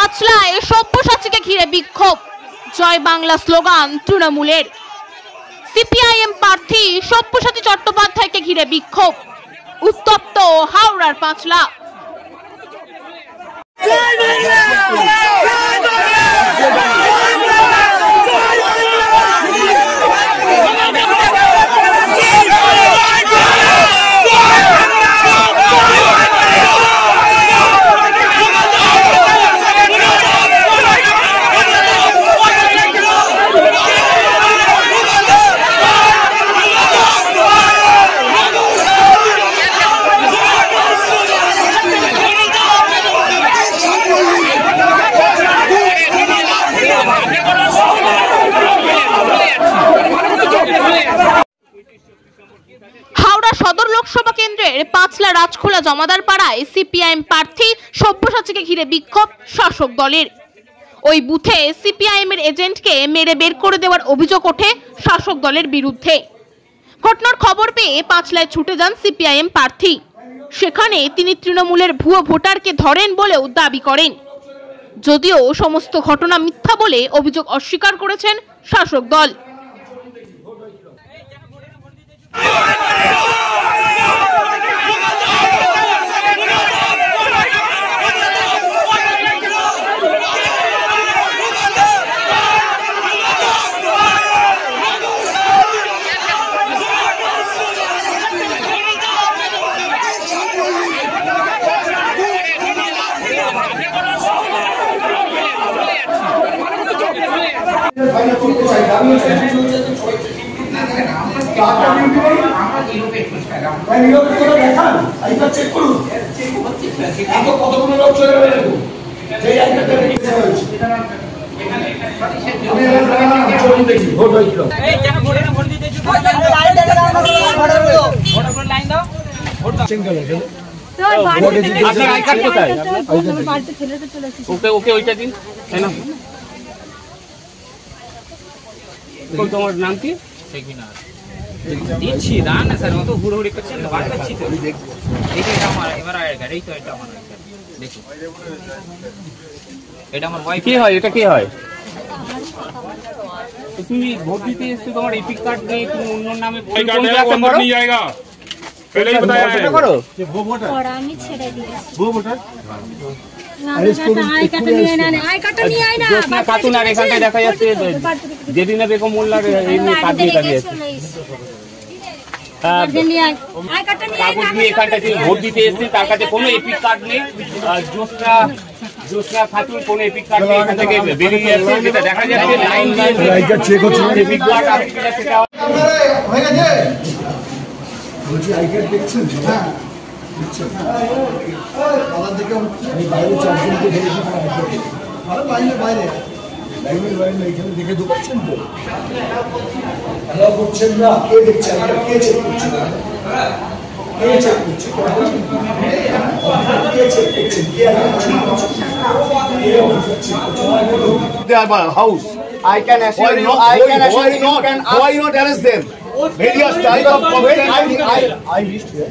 পাঁচলায় সব্যসাচীকে ঘিরে বিক্ষোভ, জয় বাংলা স্লোগান তৃণমূলের। সিপিআইএম প্রার্থী সব্যসাচী চট্টোপাধ্যায়কে ঘিরে বিক্ষোভ, উত্তপ্ত হাওড়ার পাঁচলা। হাওড়া সদর লোকসভা কেন্দ্রের পাঁচলা রাজখোলা জমাদার পাড়ায় সিপিআইএম প্রার্থী সব্যসাচীকে ঘিরে বিক্ষোভ শাসক দলের। ওই বুথে সিপিআইএম এর এজেন্টকে মেরে বের করে দেওয়ার অভিযোগ ওঠে শাসক দলের বিরুদ্ধে। ঘটনার খবর পেয়ে পাঁচলায় ছুটে যান সিপিআইএম প্রার্থী। সেখানে তিনি তৃণমূলের ভুয়ো ভোটারকে ধরেন বলেও দাবি করেন, যদিও সমস্ত ঘটনা মিথ্যা বলে অভিযোগ অস্বীকার করেছেন শাসক দল। তোমার নাম কি? দিচ্ছি দাঁড়ান না স্যার, অত হুড়োহুড়ি করছেন বার করছি তো। এটা আমার এবার এই তো এটা আমার দেখো, এটা আমার ওয়াইফ। কি হয় এটা? কি হয়? তুমি ভোট দিতে এসছো, তোমার এপিক কার্ড নেই, তুমি অন্য নামে কোন ক্লাসে পড়ো? नहीं जाएगा पहले ही बताया है करो ये वो वोटर और আমি ছেড়ে দিয়েছি वो वोटर আই কার্ড নিয়ে না জোসনা খাতুন আর এখানটায় দেখা যাচ্ছে যেদিন বেগম মোল্লার এই নিয়ে কাজ দিয়ে দাঁড়িয়েছে। কাগজ নিয়ে এখানটায় তিনি ভোট দিতে এসেছেন, তার কাছে কোনো এপিক কার্ড নেই। জোসনা খাতুন কোনো এপিক কার্ড নেই, এখান থেকে বেরিয়ে যাচ্ছে, যেটা দেখা যাচ্ছে লাইন চেক হচ্ছে এপিক কার্ড আছে কিনা সেটা হয়ে গেছে। বলছি আই কার্ড দেখছেন? হ্যাঁ দেখছেন। দাদা দেখে আমি বাইরে চারজনকে দেখেছি, ভালো লাইনের বাইরে এখানে দেখে ঢুকছেন তো ভালো করছেন না। কে দেখছে? কে চেক করছে? কে চেক করছে? কে চেক করছে? They are my house. I can assure you. I can assure you. Why not arrest them? Various type of comment. I reached here.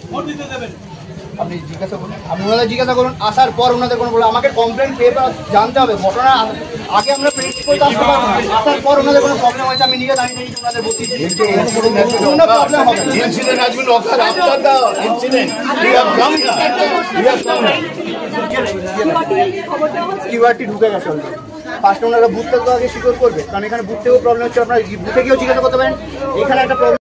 আপনি জিজ্ঞাসা করুন, আপনি ওনাদের জিজ্ঞাসা করুন। আসার পর ওনাদের কোনো বলে আমাকে কমপ্লেন পেপার জানতে হবে। ঘটনা আগে আমরা প্রিন্ট করতে আসতে পারবো না। আসার পর ওনাদের কোনো প্রবলেম হয়েছে আমি নিজে দাঁড়িয়ে দাঁড়িয়ে ওনাদের বলছি কোনো প্রবলেম হবে না। Incident has been occurred after the incident. We have come here. QRT ঢুকে গেছে অলরেডি। ফার্স্ট ওনারা বুথ থেকে আগে সিকিউর করবে, কারণ এখানে বুথ থেকেও প্রবলেম হচ্ছে। আপনারা বুথে গিয়েও জিজ্ঞাসা করতে পারেন, এখানে একটা প্রবলেম।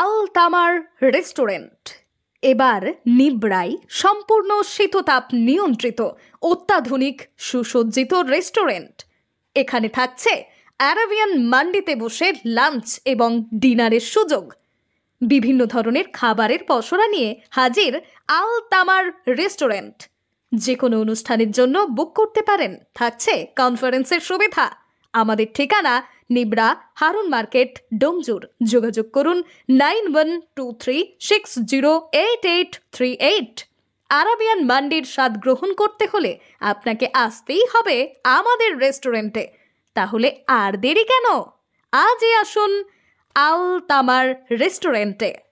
আল তামার রেস্টুরেন্ট এবার নিবড়াই সম্পূর্ণ শীততাপ নিয়ন্ত্রিত অত্যাধুনিক সুসজ্জিত রেস্টুরেন্ট। এখানে থাকছে অ্যারাবিয়ান মান্ডিতে বসে লাঞ্চ এবং ডিনারের সুযোগ। বিভিন্ন ধরনের খাবারের পসরা নিয়ে হাজির আল তামার রেস্টুরেন্ট। যে কোনো অনুষ্ঠানের জন্য বুক করতে পারেন, থাকছে কনফারেন্সের সুবিধা। আমাদের ঠিকানা নিবড়া হারুন মার্কেট, ডোমজুর। যোগাযোগ করুন 9123608838। আরাবিয়ান মান্ডির স্বাদ গ্রহণ করতে হলে আপনাকে আসতেই হবে আমাদের রেস্টুরেন্টে। তাহলে আর দেরি কেন? আজই আসুন আল তামার রেস্টুরেন্টে।